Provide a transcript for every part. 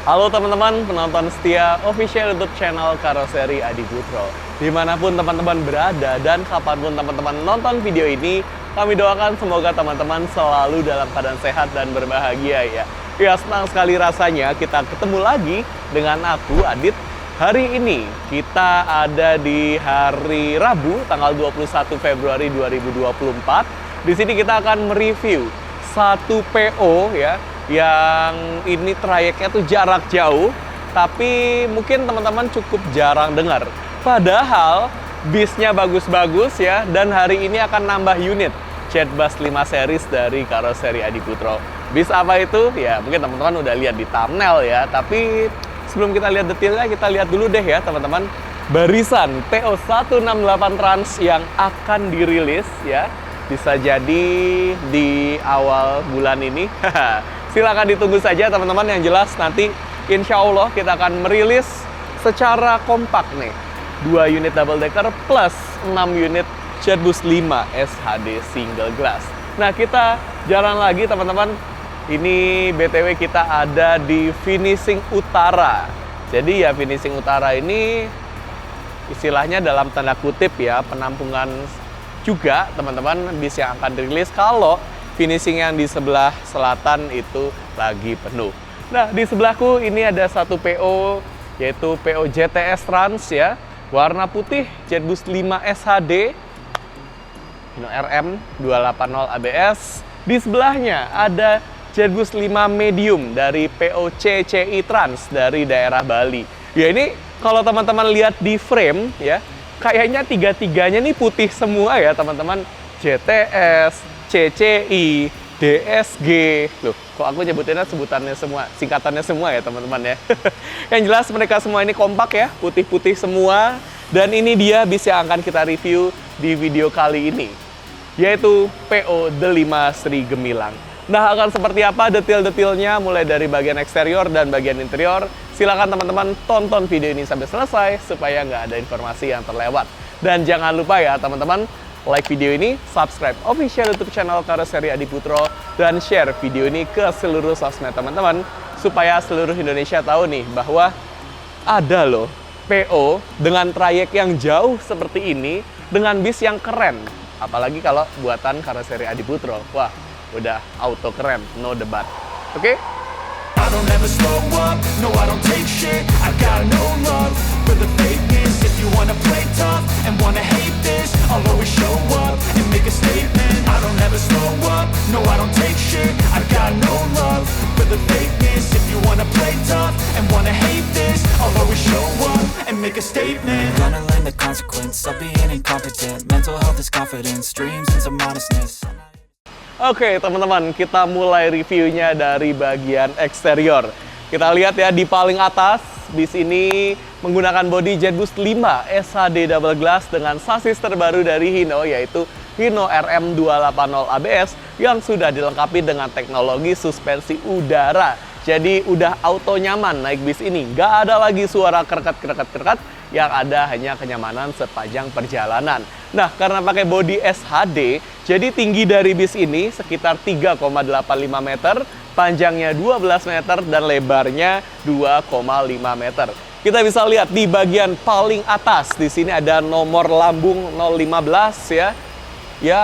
Halo teman-teman penonton setia official YouTube channel Karoseri Adi Putro. Dimanapun teman-teman berada dan kapanpun teman-teman nonton video ini, kami doakan semoga teman-teman selalu dalam keadaan sehat dan berbahagia ya. Ya, senang sekali rasanya kita ketemu lagi dengan aku, Adit. Hari ini kita ada di hari Rabu, tanggal 21 Februari 2024. Di sini kita akan mereview satu PO ya, yang ini trayeknya tuh jarak jauh, tapi mungkin teman-teman cukup jarang dengar. Padahal bisnya bagus-bagus ya, dan hari ini akan nambah unit Jetbus 5 series dari Karoseri Adi Putro. Bis apa itu? Ya mungkin teman-teman udah lihat di thumbnail ya, tapi sebelum kita lihat detailnya, kita lihat dulu deh ya teman-teman, barisan TO 168 Trans yang akan dirilis ya. Bisa jadi di awal bulan ini. Silakan ditunggu saja teman-teman, yang jelas nanti insya Allah kita akan merilis secara kompak nih 2 unit double decker plus 6 unit Jetbus 5 SHD single glass. Nah, kita jalan lagi teman-teman. Ini BTW kita ada di finishing utara. Jadi ya finishing utara ini istilahnya dalam tanda kutip ya, penampungan juga teman-teman bis yang akan dirilis kalau finishing yang di sebelah selatan itu lagi penuh. Nah, di sebelahku ini ada satu PO, yaitu PO JTS Trans ya, warna putih, Jetbus 5 SHD, Hino RM 280 ABS. Di sebelahnya ada Jetbus 5 Medium dari PO CCI Trans dari daerah Bali. Ya, ini kalau teman-teman lihat di frame ya, kayaknya tiga-tiganya nih putih semua ya teman-teman. JTS, CCI, DSG. Loh, kok aku nyebutinnya sebutannya semua, singkatannya semua ya teman-teman ya. Yang jelas mereka semua ini kompak ya, putih-putih semua. Dan ini dia bis yang akan kita review di video kali ini, yaitu PO The 5 Sri Gemilang. Nah, akan seperti apa detail-detailnya mulai dari bagian eksterior dan bagian interior? Silakan teman-teman tonton video ini sampai selesai supaya nggak ada informasi yang terlewat. Dan jangan lupa ya teman-teman, like video ini, subscribe official YouTube channel Karoseri Adi Putro, dan share video ini ke seluruh sosmed teman-teman supaya seluruh Indonesia tahu nih bahwa ada loh PO dengan trayek yang jauh seperti ini dengan bis yang keren. Apalagi kalau buatan Karoseri Adi Putro. Wah, udah auto keren, no debat. Oke? I don't ever slow up, no I don't take shit. I got no love for the fakeness. If you wanna play tough and wanna hate this, I'll always show up and make a statement. I don't ever slow up, no I don't take shit. I got no love for the fakeness. If you wanna play tough and wanna hate this, I'll always show up and make a statement. Gonna learn the consequence of being incompetent. Mental health is confidence, dreams and some modestness. Oke teman-teman, kita mulai reviewnya dari bagian eksterior. Kita lihat ya, di paling atas bis ini menggunakan bodi Jetbus 5 SHD double glass dengan sasis terbaru dari Hino, yaitu Hino RM 280 ABS yang sudah dilengkapi dengan teknologi suspensi udara. Jadi udah auto nyaman naik bis ini, nggak ada lagi suara kereket, yang ada hanya kenyamanan sepanjang perjalanan. Nah, karena pakai bodi SHD, jadi tinggi dari bis ini sekitar 3,85 meter, panjangnya 12 meter, dan lebarnya 2,5 meter. Kita bisa lihat di bagian paling atas, di sini ada nomor lambung 015 ya. Ya,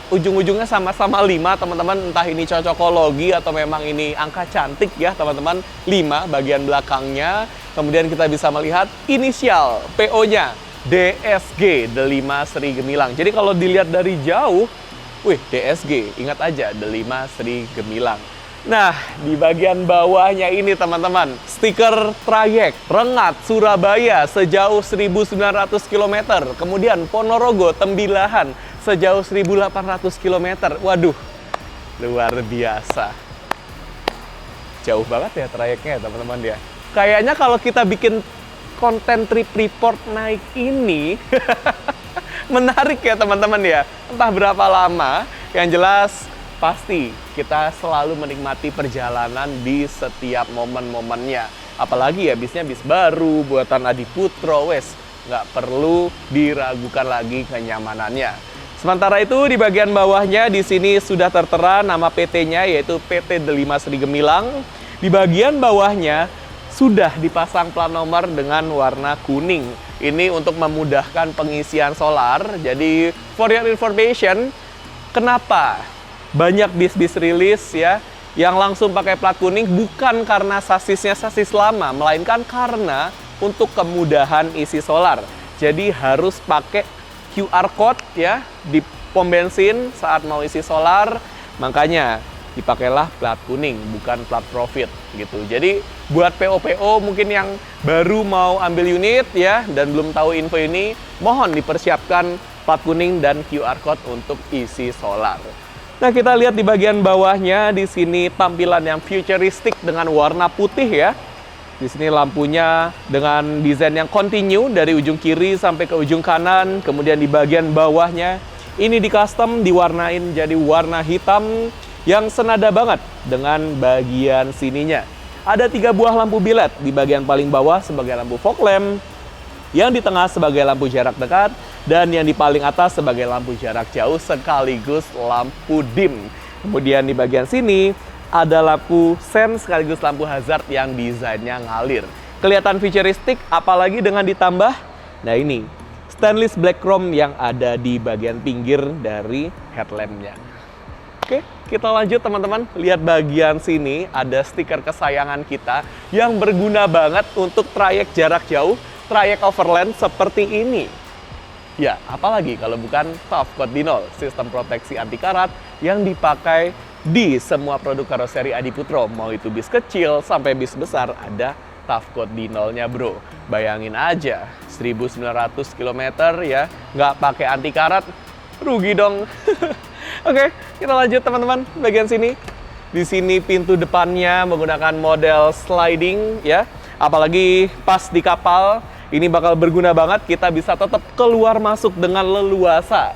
ujung-ujungnya sama-sama 5 teman-teman, entah ini cocokologi atau memang ini angka cantik ya teman-teman. 5 bagian belakangnya. Kemudian kita bisa melihat inisial PO-nya DSG, The 5 Sri Gemilang. Jadi kalau dilihat dari jauh, wih, DSG, ingat aja The 5 Sri Gemilang. Nah, di bagian bawahnya ini teman-teman, stiker trayek Rengat Surabaya sejauh 1.900 km. Kemudian Ponorogo Tembilahan sejauh 1.800 km. Waduh, luar biasa. Jauh banget ya trayeknya teman-teman ya. Kayaknya kalau kita bikin konten trip report naik ini menarik ya teman-teman ya. Entah berapa lama, yang jelas pasti kita selalu menikmati perjalanan di setiap momen-momennya. Apalagi ya bisnya bis baru, buatan Adi Putro, wes nggak perlu diragukan lagi kenyamanannya. Sementara itu di bagian bawahnya di sini sudah tertera nama PT-nya, yaitu PT The 5 Sri Gemilang. Di bagian bawahnya sudah dipasang plat nomor dengan warna kuning. Ini untuk memudahkan pengisian solar. Jadi for your information, kenapa banyak bis-bis rilis ya yang langsung pakai plat kuning, bukan karena sasisnya sasis lama, melainkan karena untuk kemudahan isi solar. Jadi harus pakai QR code ya di pom bensin saat mau isi solar, makanya dipakailah plat kuning, bukan plat profit gitu. Jadi buat PO-PO mungkin yang baru mau ambil unit ya dan belum tahu info ini, mohon dipersiapkan plat kuning dan QR code untuk isi solar. Nah, kita lihat di bagian bawahnya, di sini tampilan yang futuristik dengan warna putih ya. Di sini lampunya dengan desain yang continue dari ujung kiri sampai ke ujung kanan. Kemudian di bagian bawahnya ini di custom diwarnain jadi warna hitam yang senada banget dengan bagian sininya. Ada 3 buah lampu bilet di bagian paling bawah sebagai lampu fog lamp, yang di tengah sebagai lampu jarak dekat, dan yang di paling atas sebagai lampu jarak jauh sekaligus lampu dim. Kemudian di bagian sini ada lampu sen sekaligus lampu hazard yang desainnya ngalir. Kelihatan futuristik, apalagi dengan ditambah, nah ini, stainless black chrome yang ada di bagian pinggir dari headlampnya. Oke, kita lanjut teman-teman. Lihat bagian sini, ada stiker kesayangan kita yang berguna banget untuk trayek jarak jauh, trayek overland seperti ini. Ya, apalagi kalau bukan Tough Coat Dinol, sistem proteksi anti karat yang dipakai di semua produk karoseri Adi Putro. Mau itu bis kecil sampai bis besar, ada Tough Coat Dinolnya bro. Bayangin aja, 1900 km ya, nggak pakai anti karat, rugi dong. Oke, kita lanjut teman-teman, bagian sini. Di sini pintu depannya menggunakan model sliding ya. Apalagi pas di kapal, ini bakal berguna banget, kita bisa tetap keluar masuk dengan leluasa.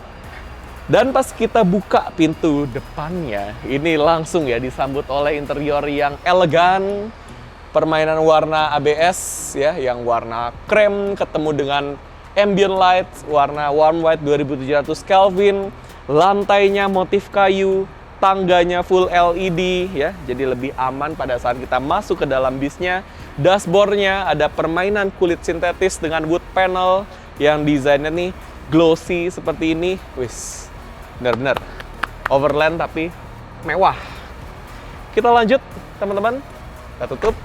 Dan pas kita buka pintu depannya, ini langsung ya disambut oleh interior yang elegan. Permainan warna ABS ya, yang warna krem ketemu dengan ambient light, warna warm white 2700 Kelvin. Lantainya motif kayu, tangganya full LED ya, jadi lebih aman pada saat kita masuk ke dalam bisnya. Dashboardnya ada permainan kulit sintetis dengan wood panel yang desainnya nih glossy seperti ini. Wis, bener-bener overland tapi mewah. Kita lanjut teman-teman, kita tutup.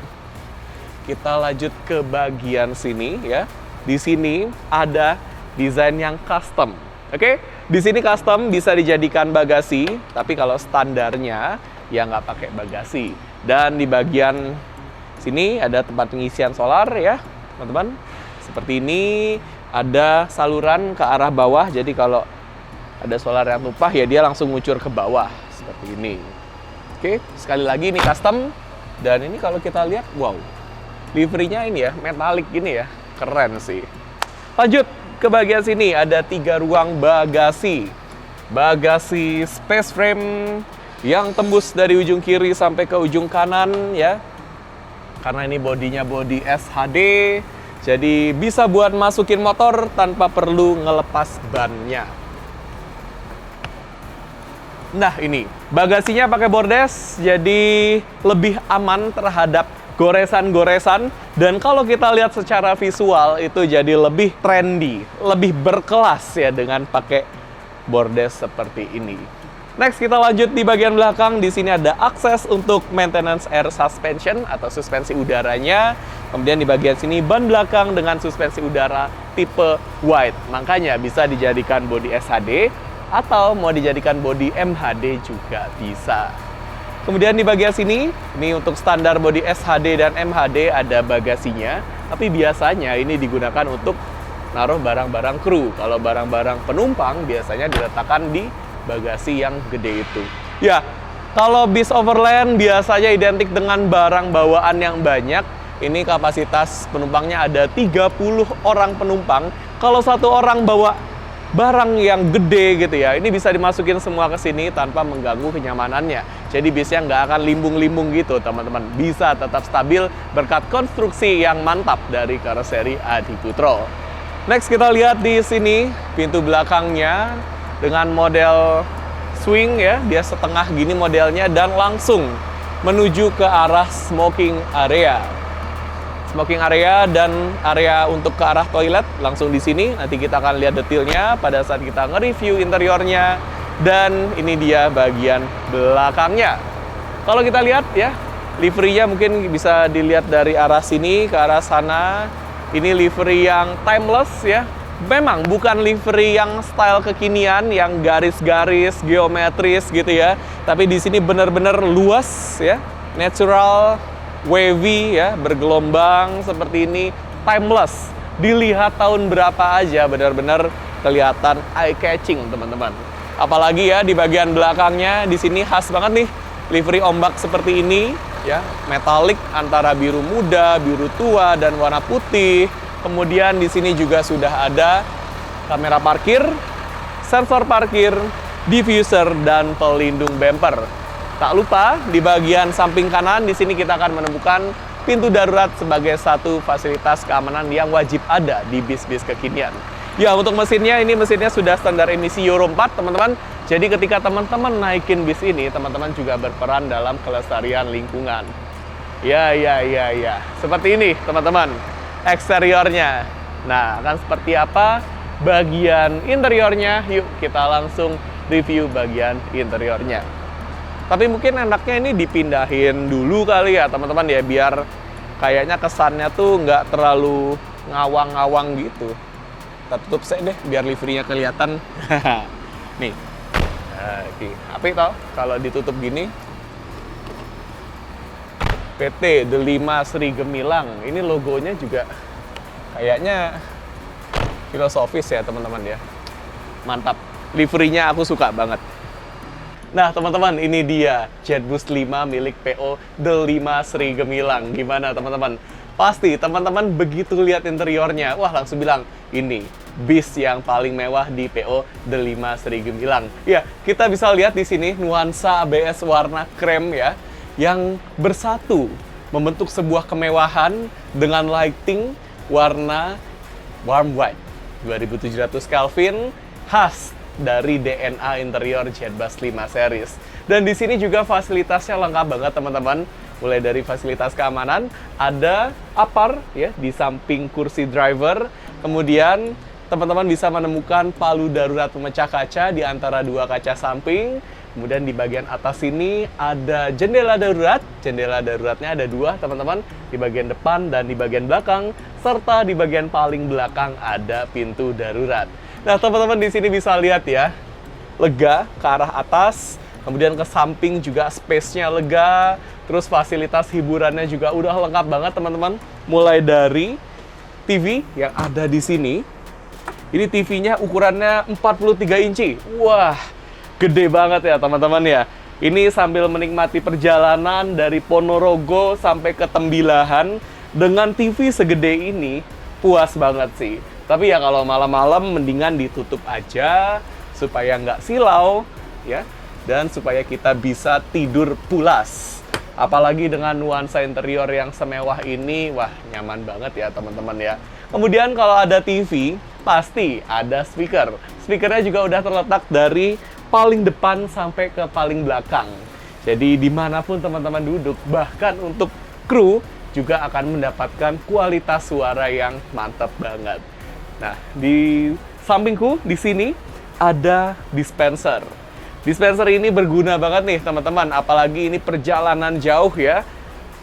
Kita lanjut ke bagian sini ya. Di sini ada desain yang custom. Oke, di sini custom bisa dijadikan bagasi, tapi kalau standarnya ya nggak pakai bagasi. Dan di bagian sini ada tempat pengisian solar ya, teman-teman. Seperti ini, ada saluran ke arah bawah, jadi kalau ada solar yang tumpah ya dia langsung ngucur ke bawah, seperti ini. Oke, sekali lagi ini custom, dan ini kalau kita lihat, wow, liverynya ini ya, metalik gini ya, keren sih. Lanjut ke bagian sini, ada 3 ruang bagasi. Bagasi space frame yang tembus dari ujung kiri sampai ke ujung kanan ya. Karena ini bodinya bodi SHD, jadi bisa buat masukin motor tanpa perlu ngelepas bannya. Nah ini, bagasinya pakai bordes, jadi lebih aman terhadap goresan-goresan. Dan kalau kita lihat secara visual itu jadi lebih trendy, lebih berkelas ya dengan pakai bordes seperti ini. Next kita lanjut di bagian belakang. Di sini ada akses untuk maintenance air suspension atau suspensi udaranya. Kemudian di bagian sini ban belakang dengan suspensi udara tipe wide. Makanya bisa dijadikan bodi SHD atau mau dijadikan bodi MHD juga bisa. Kemudian di bagian sini, ini untuk standar bodi SHD dan MHD ada bagasinya. Tapi biasanya ini digunakan untuk naruh barang-barang kru. Kalau barang-barang penumpang biasanya diletakkan di bagasi yang gede itu. Ya, kalau bis overland biasanya identik dengan barang bawaan yang banyak. Ini kapasitas penumpangnya ada 30 orang penumpang. Kalau satu orang bawa barang yang gede gitu ya, ini bisa dimasukin semua ke sini tanpa mengganggu kenyamanannya. Jadi bisnya nggak akan limbung-limbung gitu teman-teman. Bisa tetap stabil berkat konstruksi yang mantap dari karoseri Adi Putro. Next kita lihat di sini pintu belakangnya dengan model swing ya, dia setengah gini modelnya dan langsung menuju ke arah smoking area. smoking area dan area untuk ke arah toilet langsung di sini. Nanti kita akan lihat detailnya pada saat kita nge-review interiornya. Dan ini dia bagian belakangnya. Kalau kita lihat ya, liverynya mungkin bisa dilihat dari arah sini ke arah sana. Ini livery yang timeless ya. Memang bukan livery yang style kekinian, yang garis-garis, geometris gitu ya. Tapi di sini benar-benar luas ya, natural, wavy ya, bergelombang seperti ini, timeless. Dilihat tahun berapa aja benar-benar kelihatan eye-catching teman-teman. Apalagi ya di bagian belakangnya di sini khas banget nih, livery ombak seperti ini ya, metalik antara biru muda, biru tua dan warna putih. Kemudian di sini juga sudah ada kamera parkir, sensor parkir, diffuser, dan pelindung bumper. Tak lupa di bagian samping kanan di sini kita akan menemukan pintu darurat sebagai satu fasilitas keamanan yang wajib ada di bis-bis kekinian. Ya, untuk mesinnya, ini mesinnya sudah standar emisi Euro 4, teman-teman. Jadi ketika teman-teman naikin bis ini, teman-teman juga berperan dalam kelestarian lingkungan. Ya. Seperti ini, teman-teman. Eksteriornya. Nah, akan seperti apa bagian interiornya? Yuk kita langsung review bagian interiornya. Tapi mungkin enaknya ini dipindahin dulu kali ya teman-teman ya, biar kayaknya kesannya tuh nggak terlalu ngawang-ngawang gitu. Kita tutup saya deh biar liverynya kelihatan. Nih, apa itu kalau ditutup gini? PT Delima Sri Gemilang. Ini logonya juga kayaknya filosofis ya teman-teman ya. Mantap. Liverynya aku suka banget. Nah teman-teman, ini dia Jetbus 5 milik PO Delima Sri Gemilang. Gimana teman-teman? Pasti teman-teman begitu lihat interiornya, wah langsung bilang ini bis yang paling mewah di PO Delima Sri Gemilang. Ya, kita bisa lihat di sini nuansa ABS warna krem ya, yang bersatu membentuk sebuah kemewahan dengan lighting warna warm white 2700 Kelvin khas dari DNA interior Jetbus 5 series. Dan di sini juga fasilitasnya lengkap banget teman-teman. Mulai dari fasilitas keamanan, ada APAR ya di samping kursi driver. Kemudian teman-teman bisa menemukan palu darurat pemecah kaca di antara dua kaca samping. Kemudian di bagian atas sini ada jendela darurat. Jendela daruratnya ada dua, teman-teman. Di bagian depan dan di bagian belakang. Serta di bagian paling belakang ada pintu darurat. Nah, teman-teman di sini bisa lihat ya. Lega ke arah atas. Kemudian ke samping juga space-nya lega. Terus fasilitas hiburannya juga udah lengkap banget, teman-teman. Mulai dari TV yang ada di sini. Ini TV-nya ukurannya 43 inci. Wah, gede banget ya teman-teman ya. Ini sambil menikmati perjalanan dari Ponorogo sampai ke Tembilahan dengan TV segede ini, puas banget sih. Tapi ya kalau malam-malam mendingan ditutup aja supaya nggak silau ya, dan supaya kita bisa tidur pulas. Apalagi dengan nuansa interior yang semewah ini, wah nyaman banget ya teman-teman ya. Kemudian kalau ada TV, pasti ada speaker. Speakernya juga udah terletak dari paling depan sampai ke paling belakang. Jadi dimanapun teman-teman duduk, bahkan untuk kru juga akan mendapatkan kualitas suara yang mantap banget. Nah, di sampingku di sini ada dispenser. Dispenser ini berguna banget nih teman-teman, apalagi ini perjalanan jauh ya.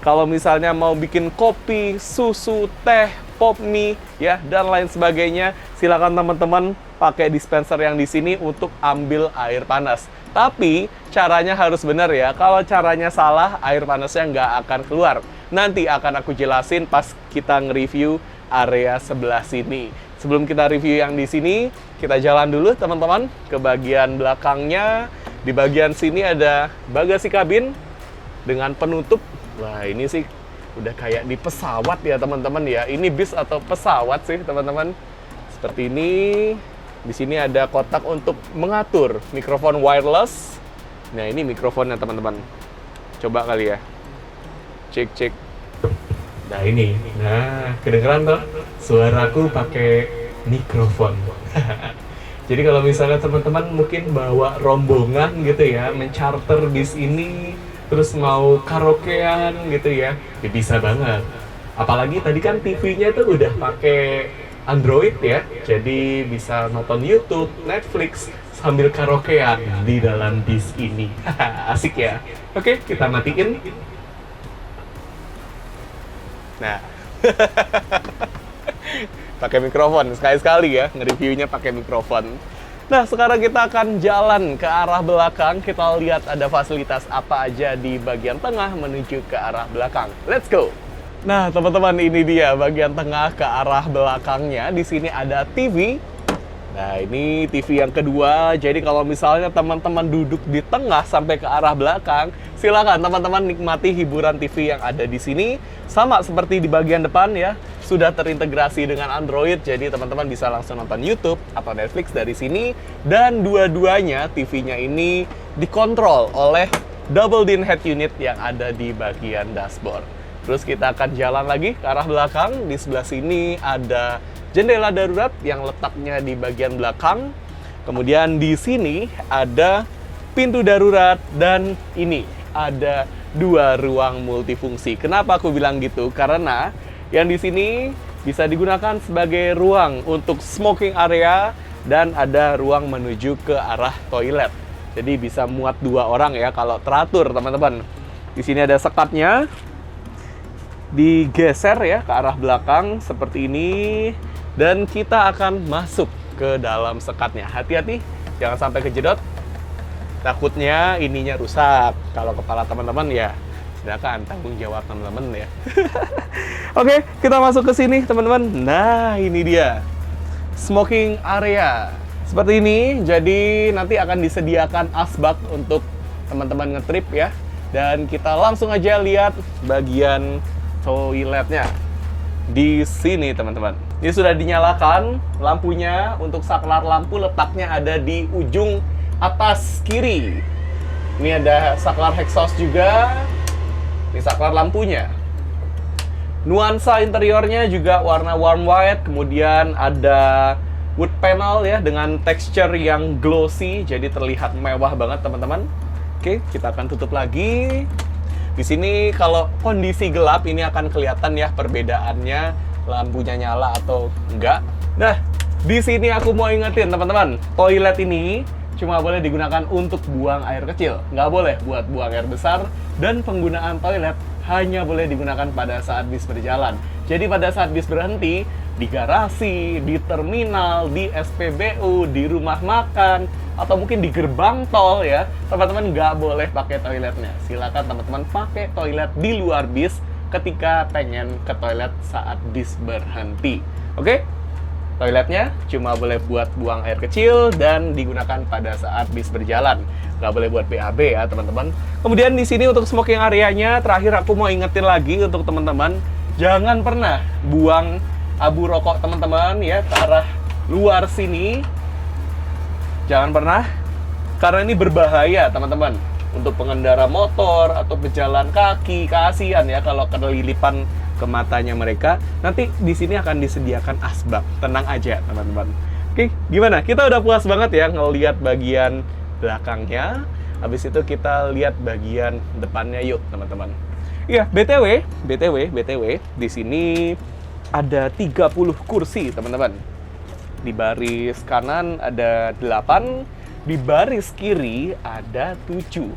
Kalau misalnya mau bikin kopi, susu, teh, pop mie ya dan lain sebagainya, silakan teman-teman pakai dispenser yang di sini untuk ambil air panas. Tapi caranya harus benar ya. Kalau caranya salah, air panasnya nggak akan keluar. Nanti akan aku jelasin pas kita nge-review area sebelah sini. Sebelum kita review yang di sini, kita jalan dulu teman-teman ke bagian belakangnya. Di bagian sini ada bagasi kabin dengan penutup. Wah, ini sih udah kayak di pesawat ya teman-teman ya. Ini bis atau pesawat sih teman-teman. Seperti ini. Di sini ada kotak untuk mengatur mikrofon wireless. Nah, ini mikrofonnya teman-teman. Coba kali ya. Cek. Nah, ini. Nah, kedengeran tuh suaraku pakai mikrofon. Jadi kalau misalnya teman-teman mungkin bawa rombongan gitu ya, mencharter bis ini, terus mau karaokean gitu ya, bisa banget. Apalagi tadi kan TV-nya itu udah pakai Android ya, jadi bisa nonton YouTube, Netflix sambil karaokean di dalam disk ini. Asik ya. Oke, kita matiin. Nah, pakai mikrofon sekali-sekali ya, nge-reviewnya pakai mikrofon. Nah, sekarang kita akan jalan ke arah belakang. Kita lihat ada fasilitas apa aja di bagian tengah menuju ke arah belakang. Let's go! Nah, teman-teman, ini dia bagian tengah ke arah belakangnya. Di sini ada TV. Nah, ini TV yang kedua. Jadi kalau misalnya teman-teman duduk di tengah sampai ke arah belakang, silakan teman-teman nikmati hiburan TV yang ada di sini. Sama seperti di bagian depan ya, sudah terintegrasi dengan Android. Jadi teman-teman bisa langsung nonton YouTube atau Netflix dari sini. Dan dua-duanya TV-nya ini dikontrol oleh double din head unit yang ada di bagian dashboard. Terus kita akan jalan lagi ke arah belakang. Di sebelah sini ada jendela darurat yang letaknya di bagian belakang. Kemudian di sini ada pintu darurat dan ini ada 2 ruang multifungsi. Kenapa aku bilang gitu? Karena yang di sini bisa digunakan sebagai ruang untuk smoking area dan ada ruang menuju ke arah toilet. Jadi bisa muat 2 orang ya kalau teratur, teman-teman. Di sini ada sekatnya. Digeser ya ke arah belakang seperti ini dan kita akan masuk ke dalam sekatnya. Hati-hati jangan sampai kejedot, takutnya ininya rusak. Kalau kepala teman-teman ya silakan tanggung jawab teman-teman ya. Oke, kita masuk ke sini teman-teman. Nah, ini dia smoking area seperti ini. Jadi nanti akan disediakan asbak untuk teman-teman ngetrip ya. Dan kita langsung aja lihat bagian toiletnya di sini, teman-teman. Ini sudah dinyalakan lampunya. Untuk saklar lampu letaknya ada di ujung atas kiri. Ini ada saklar exhaust juga. Ini saklar lampunya. Nuansa interiornya juga warna warm white. Kemudian ada wood panel ya dengan texture yang glossy, jadi terlihat mewah banget, teman-teman. Oke, kita akan tutup lagi. Di sini kalau kondisi gelap ini akan kelihatan ya perbedaannya, lampunya nyala atau enggak. Nah, di sini aku mau ingetin teman-teman, toilet ini cuma boleh digunakan untuk buang air kecil, nggak boleh buat buang air besar, dan penggunaan toilet hanya boleh digunakan pada saat bis berjalan. Jadi pada saat bis berhenti, di garasi, di terminal, di SPBU, di rumah makan, atau mungkin di gerbang tol ya, teman-teman nggak boleh pakai toiletnya. Silakan teman-teman pakai toilet di luar bis ketika pengen ke toilet saat bis berhenti. Oke? Toiletnya cuma boleh buat buang air kecil dan digunakan pada saat bis berjalan. Nggak boleh buat BAB ya, teman-teman. Kemudian di sini untuk smoking area-nya, terakhir aku mau ingetin lagi untuk teman-teman, jangan pernah buang abu rokok teman-teman ya ke arah luar sini. Jangan pernah, karena ini berbahaya teman-teman untuk pengendara motor atau pejalan kaki. Kasihan ya kalau kelilipan ke matanya mereka. Nanti di sini akan disediakan asbak. Tenang aja teman-teman. Oke, gimana? Kita udah puas banget ya ngelihat bagian belakangnya. Habis itu kita lihat bagian depannya yuk teman-teman. Iya, BTW, di sini ada 30 kursi teman-teman. Di baris kanan ada 8, di baris kiri ada 7.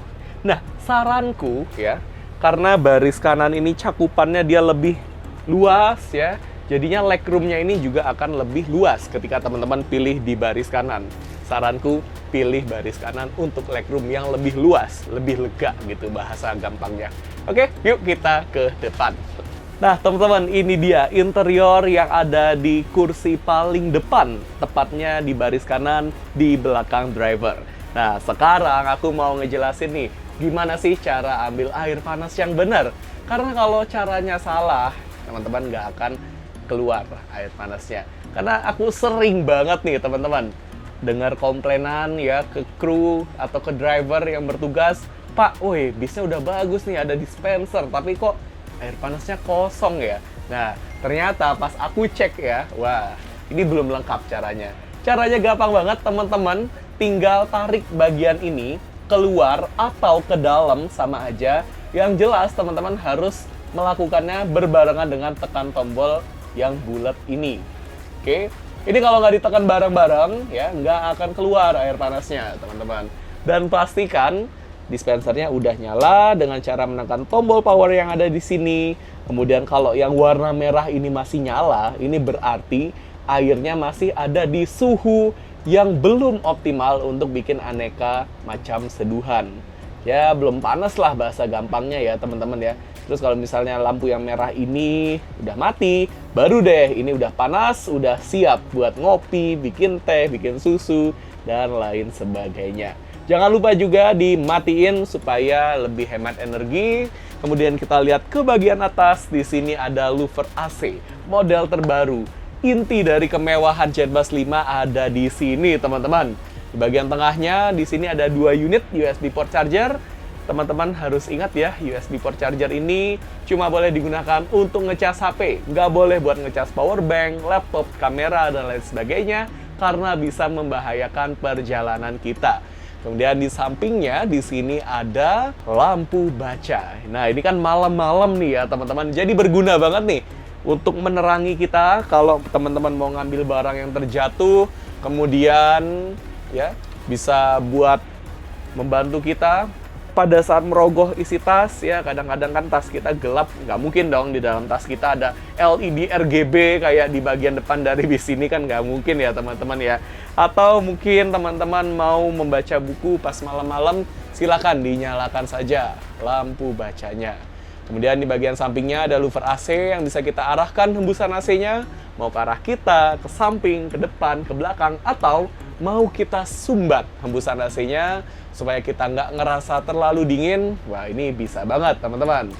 Nah, saranku ya, karena baris kanan ini cakupannya dia lebih luas ya, jadinya legroomnya ini juga akan lebih luas ketika teman-teman pilih di baris kanan. Saranku, pilih baris kanan untuk legroom yang lebih luas, lebih lega gitu bahasa gampangnya. Oke, yuk kita ke depan. Nah, teman-teman, ini dia interior yang ada di kursi paling depan, tepatnya di baris kanan di belakang driver. Nah, sekarang aku mau ngejelasin nih, gimana sih cara ambil air panas yang benar. Karena kalau caranya salah, teman-teman nggak akan keluar air panasnya. Karena aku sering banget nih, teman-teman, dengar komplainan ya ke kru atau ke driver yang bertugas, Pak, woi, bisnya udah bagus nih, ada dispenser, tapi kok air panasnya kosong ya. Nah, ternyata pas aku cek ya, wah, ini belum lengkap caranya. Caranya gampang banget, teman-teman. Tinggal tarik bagian ini keluar atau ke dalam sama aja. Yang jelas, teman-teman harus melakukannya berbarengan dengan tekan tombol yang bulat ini. Oke, ini kalau nggak ditekan bareng-bareng ya nggak akan keluar air panasnya teman-teman. Dan pastikan dispensernya udah nyala dengan cara menekan tombol power yang ada di sini. Kemudian kalau yang warna merah ini masih nyala, ini berarti airnya masih ada di suhu yang belum optimal untuk bikin aneka macam seduhan. Ya belum panas lah bahasa gampangnya ya teman-teman ya. Terus kalau misalnya lampu yang merah ini udah mati, baru deh ini udah panas, udah siap buat ngopi, bikin teh, bikin susu, dan lain sebagainya. Jangan lupa juga dimatiin supaya lebih hemat energi. Kemudian kita lihat ke bagian atas, di sini ada louver AC, model terbaru. Inti dari kemewahan JetBus 5 ada di sini, teman-teman. Di bagian tengahnya, di sini ada 2 unit USB port charger. Teman-teman harus ingat ya, USB port charger ini cuma boleh digunakan untuk ngecas HP. Nggak boleh buat ngecas power bank, laptop, kamera, dan lain sebagainya, karena bisa membahayakan perjalanan kita. Kemudian di sampingnya di sini ada lampu baca. Nah, ini kan malam-malam nih ya, teman-teman. Jadi berguna banget nih untuk menerangi kita kalau teman-teman mau ngambil barang yang terjatuh, kemudian ya bisa buat membantu kita pada saat merogoh isi tas ya. Kadang-kadang kan tas kita gelap, nggak mungkin dong di dalam tas kita ada LED RGB kayak di bagian depan dari bis ini, kan nggak mungkin ya teman-teman ya. Atau mungkin teman-teman mau membaca buku pas malam-malam, silakan dinyalakan saja lampu bacanya. Kemudian di bagian sampingnya ada louver AC yang bisa kita arahkan hembusan AC-nya mau ke arah kita, ke samping, ke depan, ke belakang, atau mau kita sumbat hembusan AC-nya supaya kita nggak ngerasa terlalu dingin. Wah, ini bisa banget teman-teman.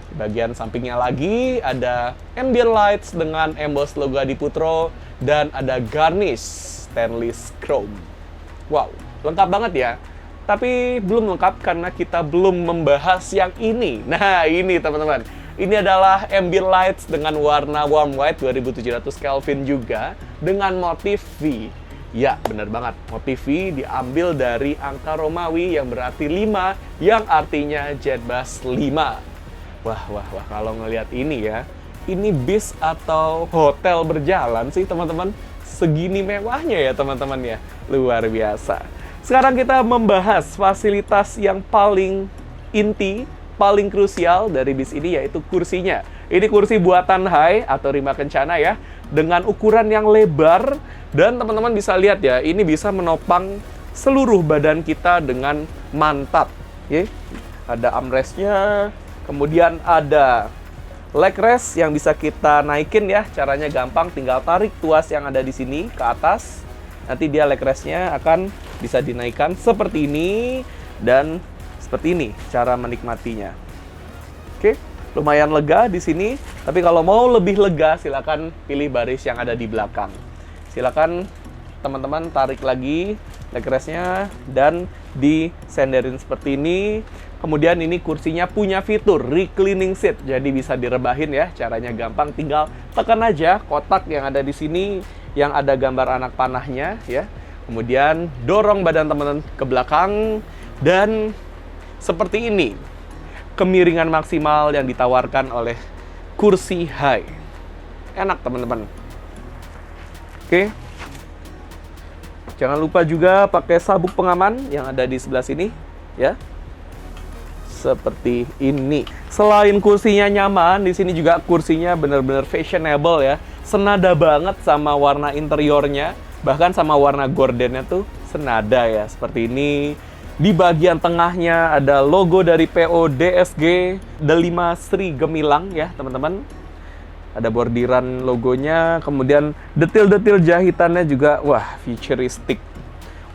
Di bagian sampingnya lagi ada ambient lights dengan emboss logo Adiputro dan ada garnish stainless chrome. Wow, lengkap banget ya. Tapi belum lengkap karena kita belum membahas yang ini. Nah, ini teman-teman. Ini adalah ambient lights dengan warna warm white 2700 Kelvin juga dengan motif V. Ya, benar banget. Motif V diambil dari angka Romawi yang berarti 5, yang artinya JetBus 5. Wah, kalau ngelihat ini ya, ini bis atau hotel berjalan sih teman-teman. Segini mewahnya ya teman-teman ya. Luar biasa. Sekarang kita membahas fasilitas yang paling inti, paling krusial dari bis ini, yaitu kursinya. Ini kursi buatan Hai atau Rima Kencana ya, dengan ukuran yang lebar. Dan teman-teman bisa lihat ya, ini bisa menopang seluruh badan kita dengan mantap. Ya. Ada armrestnya, kemudian ada leg rest yang bisa kita naikin ya. Caranya gampang, tinggal tarik tuas yang ada di sini ke atas. Nanti dia leg restnya akan bisa dinaikkan seperti ini dan seperti ini cara menikmatinya. Oke, lumayan lega di sini. Tapi kalau mau lebih lega, silakan pilih baris yang ada di belakang. Silakan teman-teman tarik lagi leg restnya dan disenderin seperti ini. Kemudian ini kursinya punya fitur reclining seat, jadi bisa direbahin ya. Caranya gampang, tinggal tekan aja kotak yang ada di sini yang ada gambar anak panahnya ya. Kemudian dorong badan teman-teman ke belakang dan seperti ini kemiringan maksimal yang ditawarkan oleh kursi Hai. Enak teman-teman. Oke. Jangan lupa juga pakai sabuk pengaman yang ada di sebelah sini ya. Seperti ini. Selain kursinya nyaman, di sini juga kursinya benar-benar fashionable ya. Senada banget sama warna interiornya, bahkan sama warna gordennya tuh senada ya. Seperti ini. Di bagian tengahnya ada logo dari PO DSG Delima Sri Gemilang ya, teman-teman. Ada bordiran logonya, kemudian detail-detail jahitannya juga, wah, futuristik.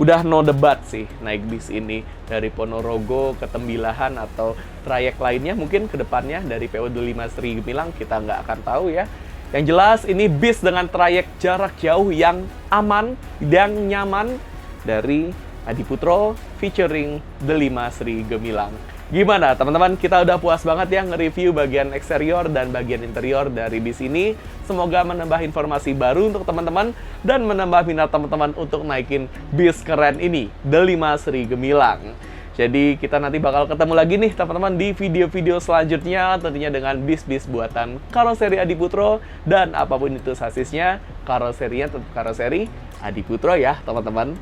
Udah no debat sih naik bis ini dari Ponorogo ke Tembilahan atau trayek lainnya mungkin ke depannya dari PO Delima Sri Gemilang, kita nggak akan tahu ya. Yang jelas ini bis dengan trayek jarak jauh yang aman dan nyaman dari Adiputro featuring Delima Sri Gemilang. Gimana teman-teman, kita udah puas banget ya nge-review bagian eksterior dan bagian interior dari bis ini. Semoga menambah informasi baru untuk teman-teman dan menambah minat teman-teman untuk naikin bis keren ini, Delima Sri Gemilang. Jadi kita nanti bakal ketemu lagi nih teman-teman di video-video selanjutnya, tentunya dengan bis-bis buatan Karoseri Adiputro, dan apapun itu sasisnya, karoserinya tetap karoseri Adiputro ya teman-teman.